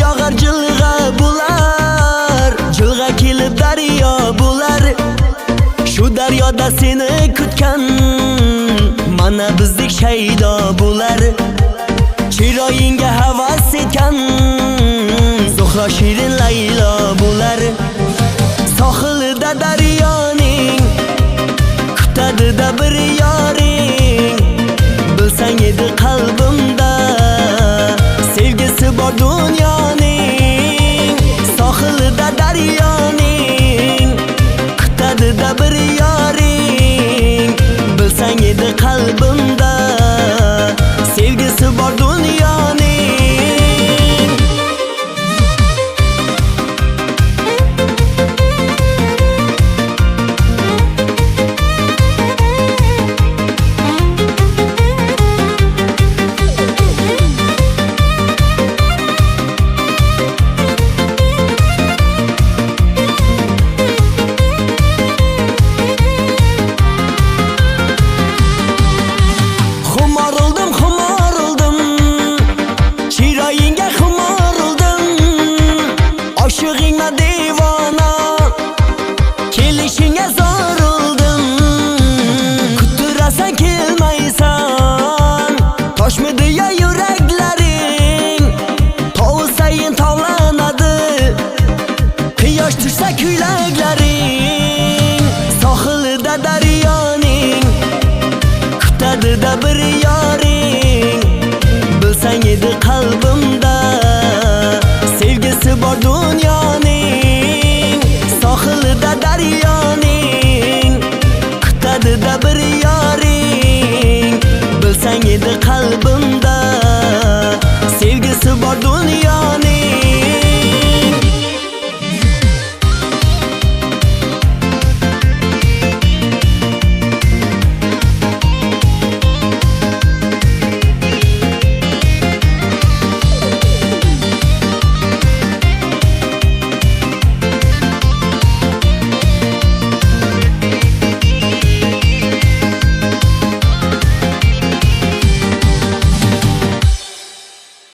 yog'ar jilg'a bular, jilg'a kelib daryo bular. Shu daryoda seni kutgan mana bizdek shaydo bular. Chiroyingga havas etgan Zuhro shirin Laylo bular. Sohilida daryoning kutadi-da bir yoring, bilsang edi qalbimda sevgisi bor dunyoning. Sohilida daryoning kutadi-da bir yoring, bilsang edi qalbimda sevgisi bor dunyoning. Aşığına divana, kelişine zoruldum. Kuturasan kelmaysan, toshmidi ya yüreklerin. Tovusayin tavlanadı, quyosh tushsa kuylar